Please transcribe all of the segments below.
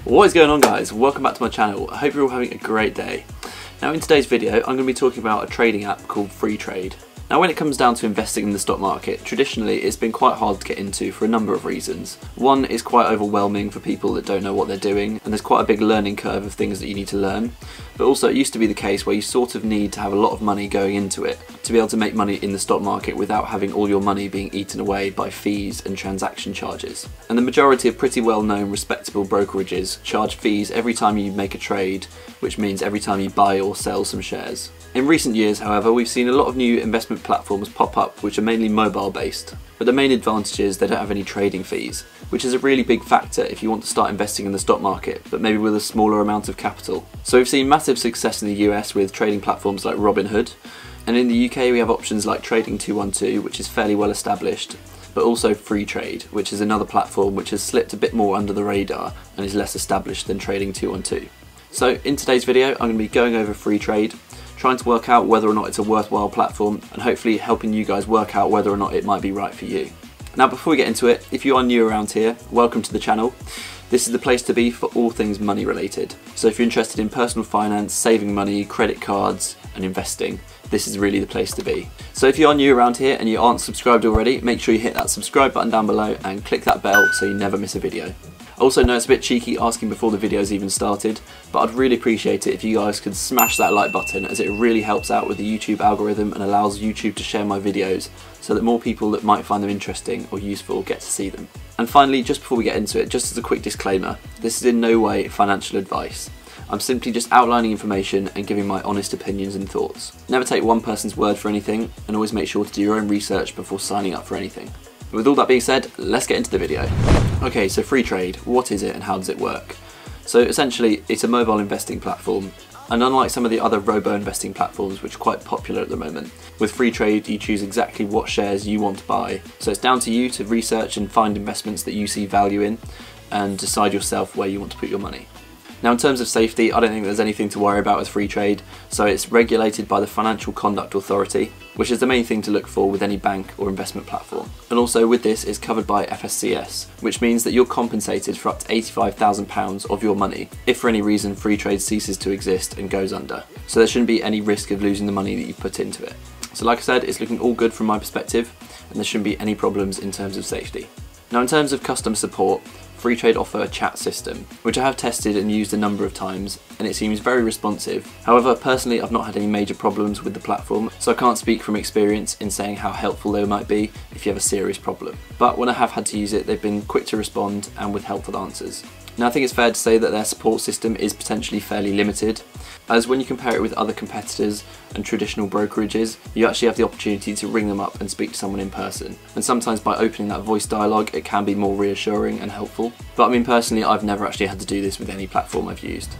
What is going on, guys? Welcome back to my channel. I hope you're all having a great day. Now in today's video I'm going to be talking about a trading app called FreeTrade. Now when it comes down to investing in the stock market, traditionally it's been quite hard to get into for a number of reasons. One, is quite overwhelming for people that don't know what they're doing, and there's quite a big learning curve of things that you need to learn. But also it used to be the case where you sort of need to have a lot of money going into it to be able to make money in the stock market without having all your money being eaten away by fees and transaction charges. And the majority of pretty well known respectable brokerages charge fees every time you make a trade, which means every time you buy or sell some shares. In recent years, however, we've seen a lot of new investment platforms pop up which are mainly mobile based, but the main advantage is they don't have any trading fees, which is a really big factor if you want to start investing in the stock market, but maybe with a smaller amount of capital. So we've seen massive success in the US with trading platforms like Robinhood, and in the UK we have options like Trading 212, which is fairly well established, but also FreeTrade, which is another platform which has slipped a bit more under the radar and is less established than Trading 212. So in today's video I'm going to be going over FreeTrade, trying to work out whether or not it's a worthwhile platform, and hopefully helping you guys work out whether or not it might be right for you. Now before we get into it, if you are new around here, welcome to the channel. This is the place to be for all things money related. So if you're interested in personal finance, saving money, credit cards and investing, this is really the place to be. So if you are new around here and you aren't subscribed already, make sure you hit that subscribe button down below and click that bell so you never miss a video. Also, know it's a bit cheeky asking before the video's even started, but I'd really appreciate it if you guys could smash that like button, as it really helps out with the YouTube algorithm and allows YouTube to share my videos so that more people that might find them interesting or useful get to see them. And finally, just before we get into it, just as a quick disclaimer, this is in no way financial advice. I'm simply just outlining information and giving my honest opinions and thoughts. Never take one person's word for anything, and always make sure to do your own research before signing up for anything. With all that being said, let's get into the video. Okay, so FreeTrade, what is it and how does it work? So essentially, it's a mobile investing platform, and unlike some of the other robo-investing platforms which are quite popular at the moment, with FreeTrade you choose exactly what shares you want to buy. So it's down to you to research and find investments that you see value in, and decide yourself where you want to put your money. Now in terms of safety, I don't think there's anything to worry about with FreeTrade. So it's regulated by the Financial Conduct Authority, which is the main thing to look for with any bank or investment platform. And also with this, it's covered by FSCS, which means that you're compensated for up to £85,000 of your money if for any reason FreeTrade ceases to exist and goes under. So there shouldn't be any risk of losing the money that you've put into it. So like I said, it's looking all good from my perspective, and there shouldn't be any problems in terms of safety. Now in terms of customer support, FreeTrade offer a chat system, which I have tested and used a number of times, and it seems very responsive. However, personally I've not had any major problems with the platform, so I can't speak from experience in saying how helpful they might be if you have a serious problem. But when I have had to use it, they've been quick to respond and with helpful answers. Now I think it's fair to say that their support system is potentially fairly limited, as when you compare it with other competitors and traditional brokerages, you actually have the opportunity to ring them up and speak to someone in person. And sometimes by opening that voice dialogue, it can be more reassuring and helpful. But I mean, personally, I've never actually had to do this with any platform I've used.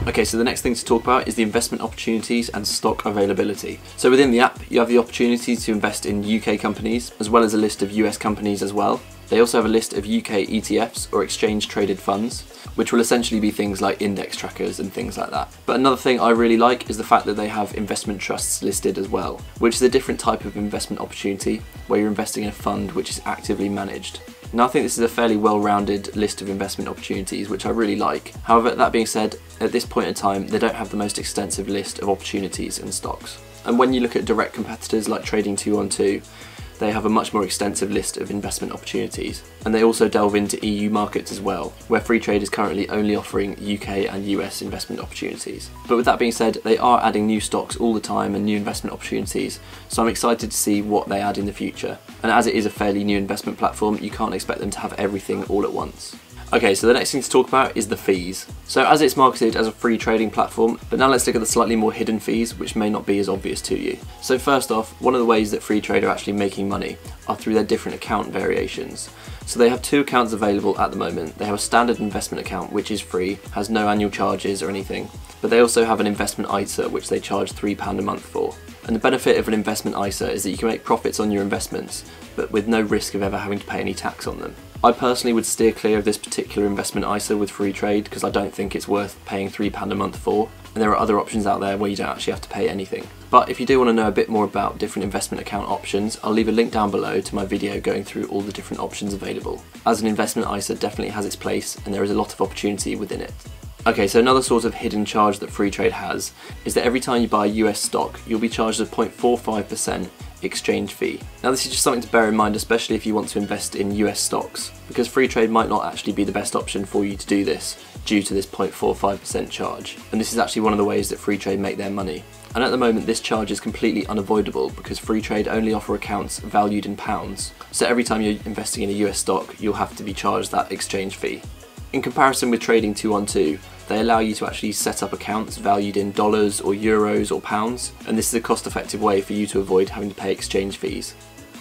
Okay, so the next thing to talk about is the investment opportunities and stock availability. So within the app, you have the opportunity to invest in UK companies, as well as a list of US companies as well. They also have a list of UK ETFs, or exchange traded funds, which will essentially be things like index trackers and things like that. But another thing I really like is the fact that they have investment trusts listed as well, which is a different type of investment opportunity where you're investing in a fund which is actively managed. Now I think this is a fairly well-rounded list of investment opportunities, which I really like. However, that being said, at this point in time they don't have the most extensive list of opportunities and stocks. And when you look at direct competitors like Trading 212, they have a much more extensive list of investment opportunities, and they also delve into EU markets as well, where FreeTrade is currently only offering UK and US investment opportunities. But with that being said, they are adding new stocks all the time and new investment opportunities, so I'm excited to see what they add in the future. And as it is a fairly new investment platform, you can't expect them to have everything all at once. Okay, so the next thing to talk about is the fees. So as it's marketed as a free trading platform, but now let's look at the slightly more hidden fees, which may not be as obvious to you. So first off, one of the ways that FreeTrade are actually making money are through their different account variations. So they have two accounts available at the moment. They have a standard investment account, which is free, has no annual charges or anything, but they also have an investment ISA, which they charge £3 a month for. And the benefit of an investment ISA is that you can make profits on your investments, but with no risk of ever having to pay any tax on them. I personally would steer clear of this particular investment ISA with FreeTrade because I don't think it's worth paying £3 a month for, and there are other options out there where you don't actually have to pay anything. But if you do want to know a bit more about different investment account options, I'll leave a link down below to my video going through all the different options available. As an investment ISA definitely has its place and there is a lot of opportunity within it. Okay, so another sort of hidden charge that FreeTrade has is that every time you buy US stock, you'll be charged a 0.45% exchange fee. Now this is just something to bear in mind, especially if you want to invest in US stocks, because FreeTrade might not actually be the best option for you to do this due to this 0.45% charge. And this is actually one of the ways that FreeTrade make their money. And at the moment this charge is completely unavoidable because FreeTrade only offer accounts valued in pounds. So every time you're investing in a US stock, you'll have to be charged that exchange fee. In comparison with trading 2-on-2, they allow you to actually set up accounts valued in dollars or euros or pounds, and this is a cost-effective way for you to avoid having to pay exchange fees.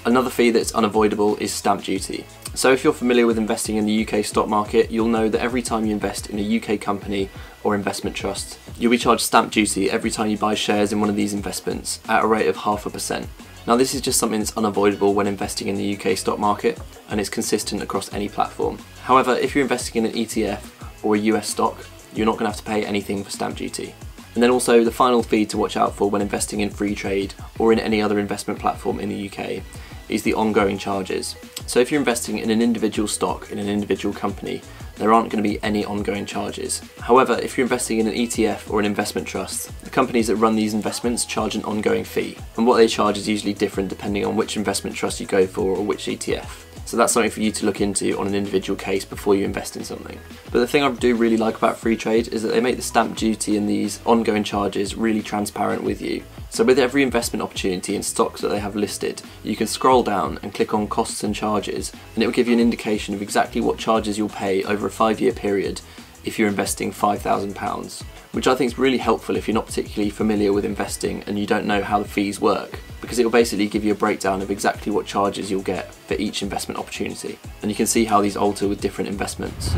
Another fee that's unavoidable is stamp duty. So if you're familiar with investing in the UK stock market, you'll know that every time you invest in a UK company or investment trust, you'll be charged stamp duty every time you buy shares in one of these investments at a rate of 0.5%. Now this is just something that's unavoidable when investing in the UK stock market, and it's consistent across any platform. However, if you're investing in an ETF or a US stock, you're not going to have to pay anything for stamp duty. And then also the final fee to watch out for when investing in FreeTrade or in any other investment platform in the UK is the ongoing charges. So if you're investing in an individual stock in an individual company, there aren't going to be any ongoing charges. However, if you're investing in an ETF or an investment trust, the companies that run these investments charge an ongoing fee, and what they charge is usually different depending on which investment trust you go for or which ETF. So that's something for you to look into on an individual case before you invest in something. But the thing I do really like about FreeTrade is that they make the stamp duty and these ongoing charges really transparent with you. So with every investment opportunity in stocks that they have listed, you can scroll down and click on costs and charges, and it will give you an indication of exactly what charges you'll pay over a 5-year period if you're investing £5,000, which I think is really helpful if you're not particularly familiar with investing and you don't know how the fees work, because it will basically give you a breakdown of exactly what charges you'll get for each investment opportunity, and you can see how these alter with different investments.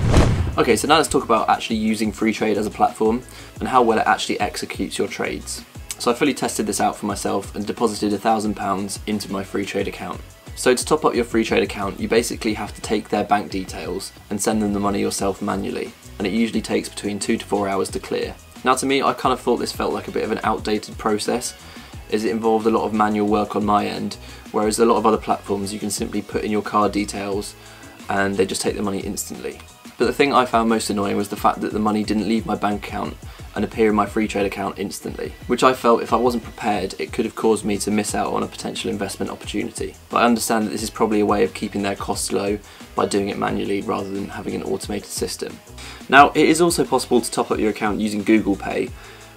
Okay, so now let's talk about actually using FreeTrade as a platform and how well it actually executes your trades. So I fully tested this out for myself and deposited £1,000 into my FreeTrade account. So to top up your FreeTrade account, you basically have to take their bank details and send them the money yourself manually, and it usually takes between 2 to 4 hours to clear. Now to me, I kind of thought this felt like a bit of an outdated process, as it involved a lot of manual work on my end, whereas a lot of other platforms you can simply put in your card details and they just take the money instantly. But the thing I found most annoying was the fact that the money didn't leave my bank account and appear in my FreeTrade account instantly, which I felt if I wasn't prepared it could have caused me to miss out on a potential investment opportunity. But I understand that this is probably a way of keeping their costs low by doing it manually rather than having an automated system. Now it is also possible to top up your account using Google Pay,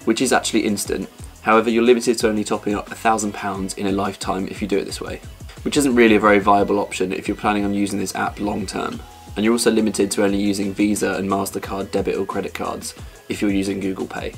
which is actually instant. However, you're limited to only topping up £1,000 in a lifetime if you do it this way, which isn't really a very viable option if you're planning on using this app long term. And you're also limited to only using Visa and MasterCard debit or credit cards if you're using Google Pay.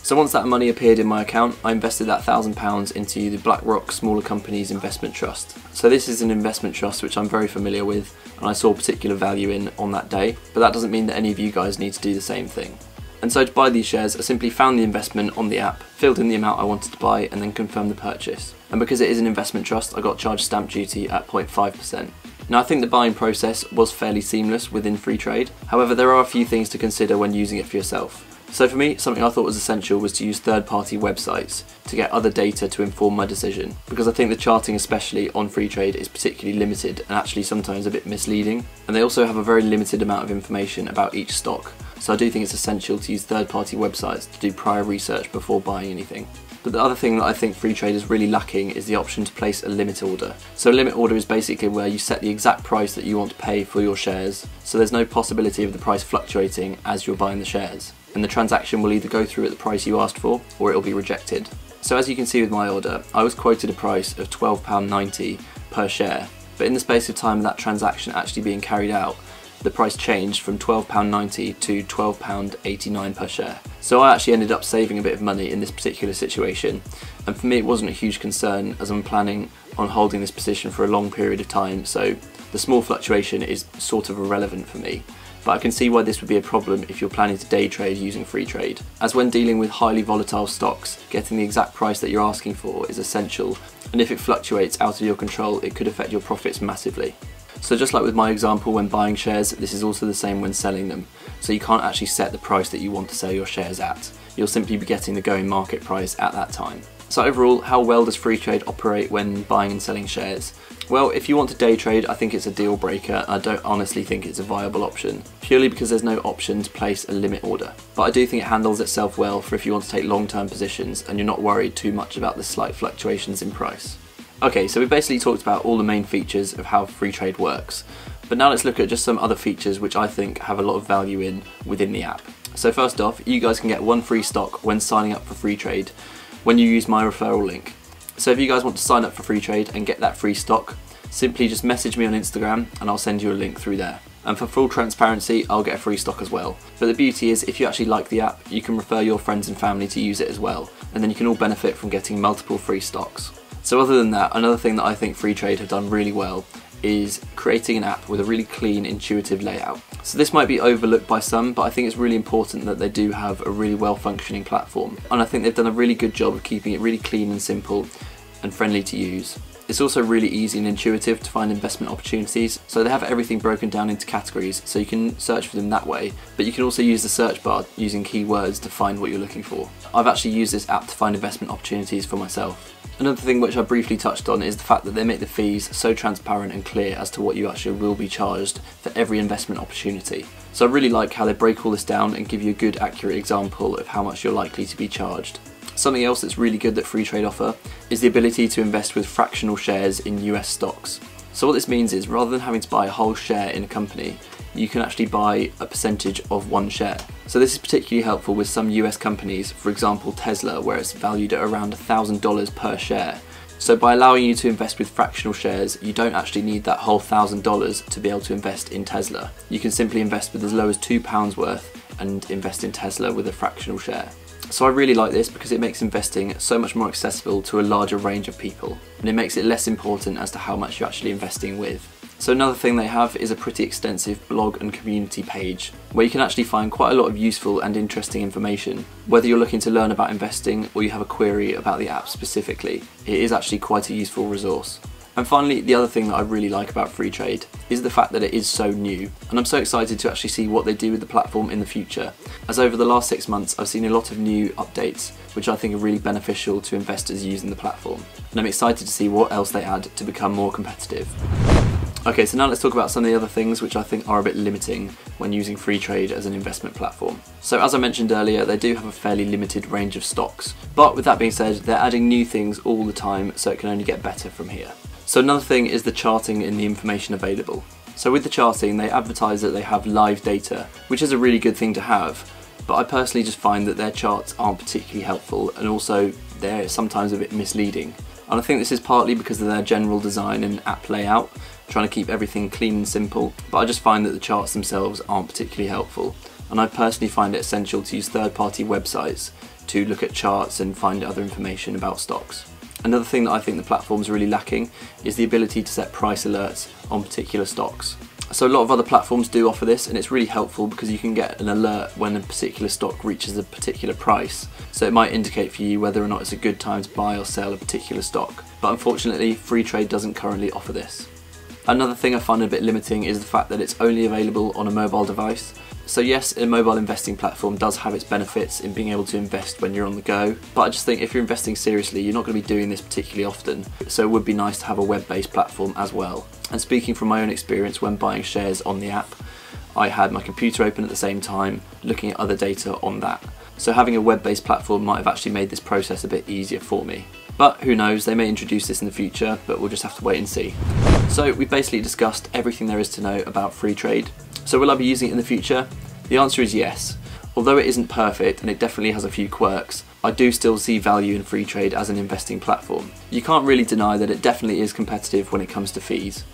So once that money appeared in my account, I invested that £1,000 into the BlackRock Smaller Companies Investment Trust. So this is an investment trust which I'm very familiar with and I saw particular value in on that day, but that doesn't mean that any of you guys need to do the same thing. And so to buy these shares, I simply found the investment on the app, filled in the amount I wanted to buy and then confirmed the purchase. And because it is an investment trust, I got charged stamp duty at 0.5%. Now I think the buying process was fairly seamless within FreeTrade, however there are a few things to consider when using it for yourself. So for me, something I thought was essential was to use third-party websites to get other data to inform my decision, because I think the charting especially on FreeTrade is particularly limited and actually sometimes a bit misleading, and they also have a very limited amount of information about each stock, so I do think it's essential to use third-party websites to do prior research before buying anything. But the other thing that I think FreeTrade is really lacking is the option to place a limit order. So a limit order is basically where you set the exact price that you want to pay for your shares, so there's no possibility of the price fluctuating as you're buying the shares. And the transaction will either go through at the price you asked for, or it will be rejected. So as you can see with my order, I was quoted a price of £12.90 per share, but in the space of time of that transaction actually being carried out, the price changed from £12.90 to £12.89 per share. So I actually ended up saving a bit of money in this particular situation, and for me it wasn't a huge concern as I'm planning on holding this position for a long period of time, so the small fluctuation is sort of irrelevant for me. But I can see why this would be a problem if you're planning to day trade using FreeTrade, as when dealing with highly volatile stocks, getting the exact price that you're asking for is essential, and if it fluctuates out of your control it could affect your profits massively. So just like with my example when buying shares, this is also the same when selling them. So you can't actually set the price that you want to sell your shares at. You'll simply be getting the going market price at that time. So overall, how well does FreeTrade operate when buying and selling shares? Well, if you want to day trade, I think it's a deal breaker. I don't honestly think it's a viable option, purely because there's no option to place a limit order. But I do think it handles itself well for if you want to take long-term positions and you're not worried too much about the slight fluctuations in price. Okay, so we basically talked about all the main features of how FreeTrade works, but now let's look at just some other features which I think have a lot of value within the app. So first off, you guys can get one free stock when signing up for FreeTrade when you use my referral link. So if you guys want to sign up for FreeTrade and get that free stock, simply just message me on Instagram and I'll send you a link through there. And for full transparency, I'll get a free stock as well. But the beauty is, if you actually like the app, you can refer your friends and family to use it as well, and then you can all benefit from getting multiple free stocks. So other than that, another thing that I think FreeTrade have done really well is creating an app with a really clean, intuitive layout. So this might be overlooked by some, but I think it's really important that they do have a really well functioning platform. And I think they've done a really good job of keeping it really clean and simple and friendly to use. It's also really easy and intuitive to find investment opportunities, so they have everything broken down into categories so you can search for them that way, but you can also use the search bar using keywords to find what you're looking for. I've actually used this app to find investment opportunities for myself. Another thing which I briefly touched on is the fact that they make the fees so transparent and clear as to what you actually will be charged for every investment opportunity. So I really like how they break all this down and give you a good, accurate example of how much you're likely to be charged. Something else that's really good that FreeTrade offer is the ability to invest with fractional shares in US stocks. So what this means is, rather than having to buy a whole share in a company, you can actually buy a percentage of one share. So this is particularly helpful with some US companies, for example Tesla, where it's valued at around $1,000 per share. So by allowing you to invest with fractional shares, you don't actually need that whole $1,000 to be able to invest in Tesla. You can simply invest with as low as £2 worth and invest in Tesla with a fractional share. So I really like this because it makes investing so much more accessible to a larger range of people, and it makes it less important as to how much you're actually investing with. So another thing they have is a pretty extensive blog and community page where you can actually find quite a lot of useful and interesting information. Whether you're looking to learn about investing or you have a query about the app specifically, it is actually quite a useful resource. And finally, the other thing that I really like about FreeTrade is the fact that it is so new, and I'm so excited to actually see what they do with the platform in the future, as over the last 6 months I've seen a lot of new updates which I think are really beneficial to investors using the platform, and I'm excited to see what else they add to become more competitive. Okay, so now let's talk about some of the other things which I think are a bit limiting when using FreeTrade as an investment platform. So as I mentioned earlier, they do have a fairly limited range of stocks, but with that being said, they're adding new things all the time, so it can only get better from here. So another thing is the charting in the information available. So with the charting, they advertise that they have live data, which is a really good thing to have, but I personally just find that their charts aren't particularly helpful, and also they're sometimes a bit misleading. And I think this is partly because of their general design and app layout, trying to keep everything clean and simple, but I just find that the charts themselves aren't particularly helpful, and I personally find it essential to use third-party websites to look at charts and find other information about stocks. Another thing that I think the platform's really lacking is the ability to set price alerts on particular stocks. So a lot of other platforms do offer this, and it's really helpful because you can get an alert when a particular stock reaches a particular price. So it might indicate for you whether or not it's a good time to buy or sell a particular stock. But unfortunately, FreeTrade doesn't currently offer this. Another thing I find a bit limiting is the fact that it's only available on a mobile device. So yes, a mobile investing platform does have its benefits in being able to invest when you're on the go, but I just think if you're investing seriously, you're not going to be doing this particularly often, so it would be nice to have a web-based platform as well. And speaking from my own experience when buying shares on the app, I had my computer open at the same time, looking at other data on that. So having a web-based platform might have actually made this process a bit easier for me. But who knows, they may introduce this in the future, but we'll just have to wait and see. So we've basically discussed everything there is to know about FreeTrade. So will I be using it in the future? The answer is yes. Although it isn't perfect and it definitely has a few quirks, I do still see value in FreeTrade as an investing platform. You can't really deny that it definitely is competitive when it comes to fees,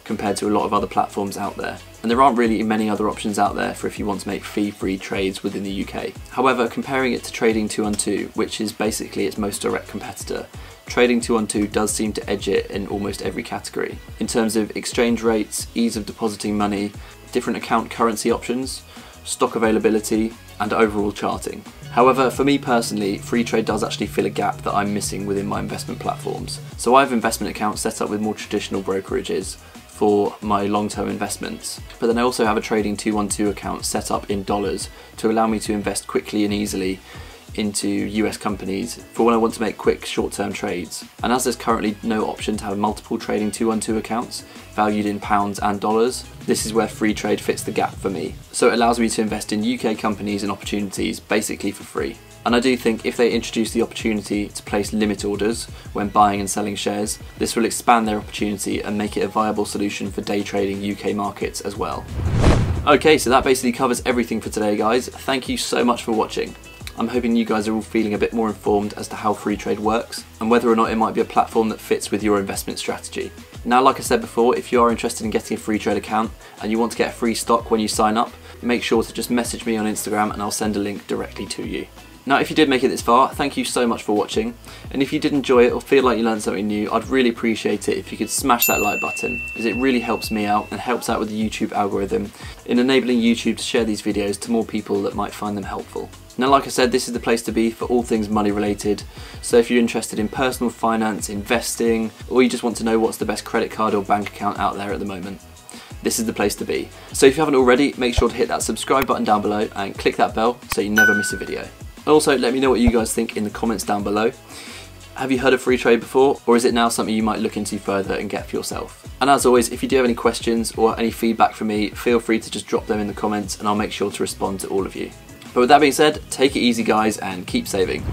compared to a lot of other platforms out there. And there aren't really many other options out there for if you want to make fee-free trades within the UK. However, comparing it to Trading 212, which is basically its most direct competitor, Trading 212 does seem to edge it in almost every category. In terms of exchange rates, ease of depositing money, different account currency options, stock availability, and overall charting. However, for me personally, FreeTrade does actually fill a gap that I'm missing within my investment platforms. So I have investment accounts set up with more traditional brokerages, for my long-term investments. But then I also have a trading 212 account set up in dollars to allow me to invest quickly and easily into US companies for when I want to make quick short-term trades. And as there's currently no option to have multiple trading 212 accounts valued in pounds and dollars, this is where FreeTrade fits the gap for me. So it allows me to invest in UK companies and opportunities basically for free. And I do think if they introduce the opportunity to place limit orders when buying and selling shares, this will expand their opportunity and make it a viable solution for day trading UK markets as well. Okay, so that basically covers everything for today, guys. Thank you so much for watching. I'm hoping you guys are all feeling a bit more informed as to how FreeTrade works and whether or not it might be a platform that fits with your investment strategy. Now, like I said before, if you are interested in getting a FreeTrade account and you want to get a free stock when you sign up, make sure to just message me on Instagram and I'll send a link directly to you. Now, if you did make it this far, thank you so much for watching, and if you did enjoy it or feel like you learned something new, I'd really appreciate it if you could smash that like button, as it really helps me out and helps out with the YouTube algorithm in enabling YouTube to share these videos to more people that might find them helpful. Now, like I said, this is the place to be for all things money related, so if you're interested in personal finance, investing, or you just want to know what's the best credit card or bank account out there at the moment, this is the place to be. So if you haven't already, make sure to hit that subscribe button down below and click that bell so you never miss a video. Also, let me know what you guys think in the comments down below. Have you heard of FreeTrade before, or is it now something you might look into further and get for yourself? And as always, if you do have any questions or any feedback from me, feel free to just drop them in the comments and I'll make sure to respond to all of you. But with that being said, take it easy guys and keep saving.